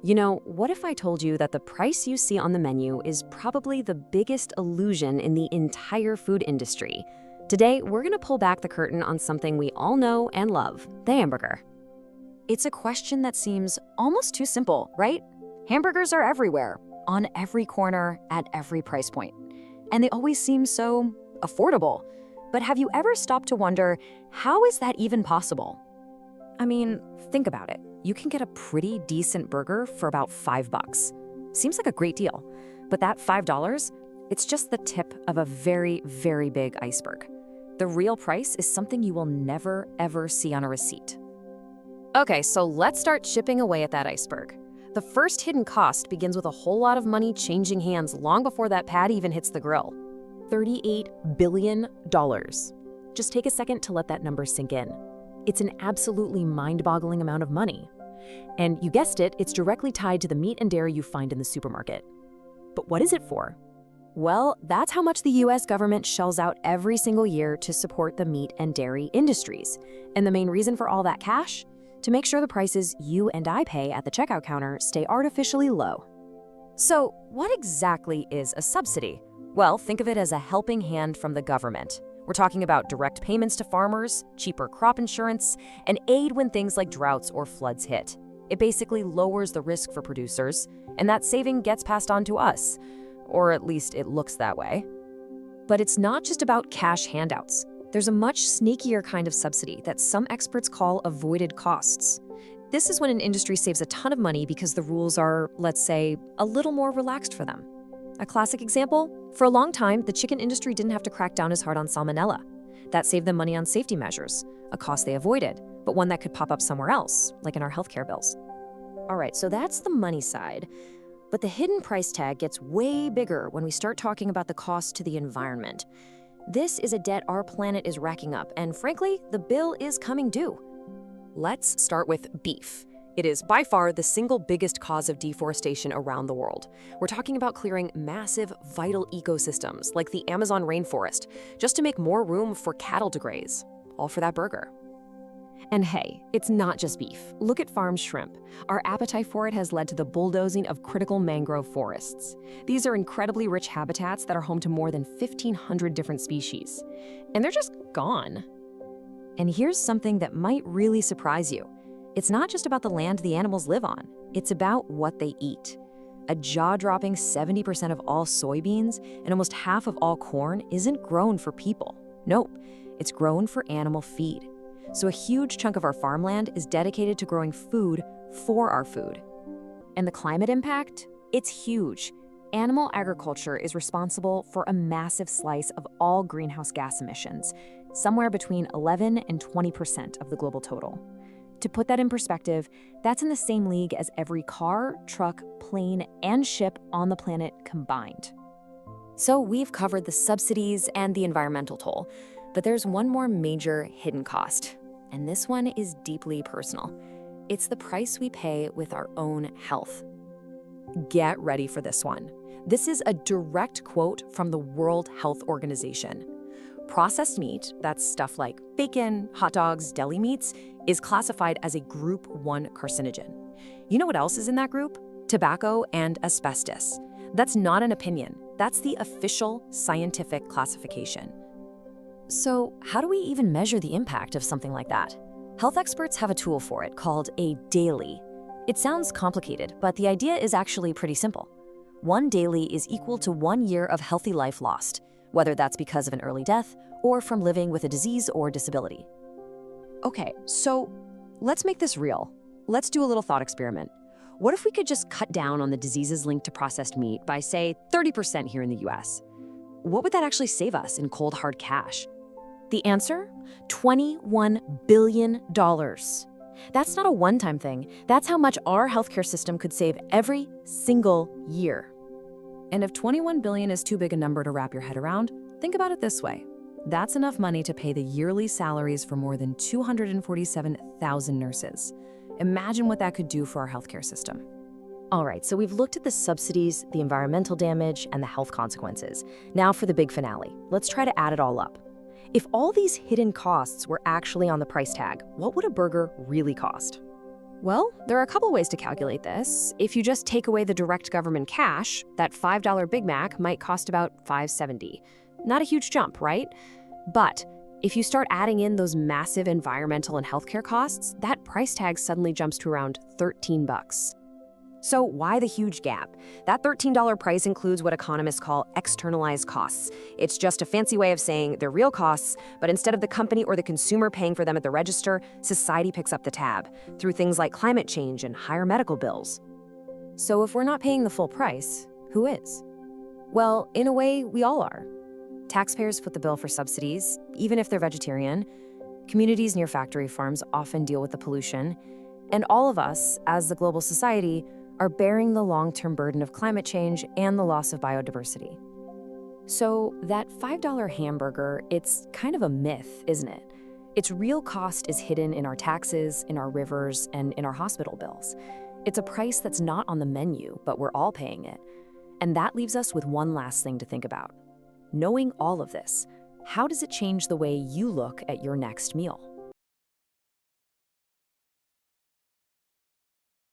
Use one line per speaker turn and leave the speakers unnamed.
What if I told you that the price you see on the menu is probably the biggest illusion in the entire food industry? Today, we're going to pull back the curtain on something we all know and love, the hamburger.
It's a question that seems almost too simple, right? Hamburgers are everywhere, on every corner, at every price point. And they always seem so affordable. But have you ever stopped to wonder, how is that even possible?
I mean, think about it. You can get a pretty decent burger for about $5. Seems like a great deal. But that $5, it's just the tip of a very, very big iceberg. The real price is something you will never, ever see on a receipt. Okay, so let's start chipping away at that iceberg. The first hidden cost begins with a whole lot of money changing hands long before that patty even hits the grill. $38 billion. Just take a second to let that number sink in. It's an absolutely mind-boggling amount of money. And you guessed it, it's directly tied to the meat and dairy you find in the supermarket. But what is it for? Well, that's how much the US government shells out every single year to support the meat and dairy industries. And the main reason for all that cash? To make sure the prices you and I pay at the checkout counter stay artificially low. So, what exactly is a subsidy? Well, think of it as a helping hand from the government. We're talking about direct payments to farmers, cheaper crop insurance, and aid when things like droughts or floods hit. It basically lowers the risk for producers, and that saving gets passed on to us. Or at least it looks that way. But it's not just about cash handouts. There's a much sneakier kind of subsidy that some experts call avoided costs. This is when an industry saves a ton of money because the rules are, let's say, a little more relaxed for them. A classic example? For a long time, the chicken industry didn't have to crack down as hard on salmonella. That saved them money on safety measures, a cost they avoided, but one that could pop up somewhere else, like in our healthcare bills. All right, so that's the money side. But the hidden price tag gets way bigger when we start talking about the cost to the environment. This is a debt our planet is racking up, and frankly, the bill is coming due. Let's start with beef. It is by far the single biggest cause of deforestation around the world. We're talking about clearing massive, vital ecosystems like the Amazon rainforest, just to make more room for cattle to graze, all for that burger. And hey, it's not just beef. Look at farmed shrimp. Our appetite for it has led to the bulldozing of critical mangrove forests. These are incredibly rich habitats that are home to more than 1,500 different species. And they're just gone. And here's something that might really surprise you. It's not just about the land the animals live on. It's about what they eat. A jaw-dropping 70% of all soybeans and almost half of all corn isn't grown for people. Nope, it's grown for animal feed. So a huge chunk of our farmland is dedicated to growing food for our food. And the climate impact? It's huge. Animal agriculture is responsible for a massive slice of all greenhouse gas emissions, somewhere between 11 and 20% of the global total. To put that in perspective, that's in the same league as every car, truck, plane, and ship on the planet combined. So we've covered the subsidies and the environmental toll, but there's one more major hidden cost, and this one is deeply personal. It's the price we pay with our own health. Get ready for this one. This is a direct quote from the World Health Organization. Processed meat, that's stuff like bacon, hot dogs, deli meats, is classified as a Group 1 carcinogen. You know what else is in that group? Tobacco and asbestos. That's not an opinion. That's the official scientific classification. So how do we even measure the impact of something like that? Health experts have a tool for it called a daily. It sounds complicated, but the idea is actually pretty simple. One daily is equal to 1 year of healthy life lost, whether that's because of an early death or from living with a disease or disability. Okay, so let's make this real. Let's do a little thought experiment. What if we could just cut down on the diseases linked to processed meat by, say, 30% here in the US? What would that actually save us in cold, hard cash? The answer? $21 billion. That's not a one-time thing. That's how much our healthcare system could save every single year. And if 21 billion is too big a number to wrap your head around, think about it this way. That's enough money to pay the yearly salaries for more than 247,000 nurses. Imagine what that could do for our healthcare system. All right, so we've looked at the subsidies, the environmental damage, and the health consequences. Now for the big finale. Let's try to add it all up. If all these hidden costs were actually on the price tag, what would a burger really cost? Well, there are a couple ways to calculate this. If you just take away the direct government cash, that $5 Big Mac might cost about $5.70. Not a huge jump, right? But if you start adding in those massive environmental and healthcare costs, that price tag suddenly jumps to around $13. So why the huge gap? That $13 price includes what economists call externalized costs. It's just a fancy way of saying they're real costs, but instead of the company or the consumer paying for them at the register, society picks up the tab through things like climate change and higher medical bills. So if we're not paying the full price, who is? Well, in a way, we all are. Taxpayers foot the bill for subsidies, even if they're vegetarian. Communities near factory farms often deal with the pollution. And all of us, as the global society, are bearing the long-term burden of climate change and the loss of biodiversity. So that $5 hamburger, it's kind of a myth, isn't it? Its real cost is hidden in our taxes, in our rivers, and in our hospital bills. It's a price that's not on the menu, but we're all paying it. And that leaves us with one last thing to think about. Knowing all of this, how does it change the way you look at your next meal?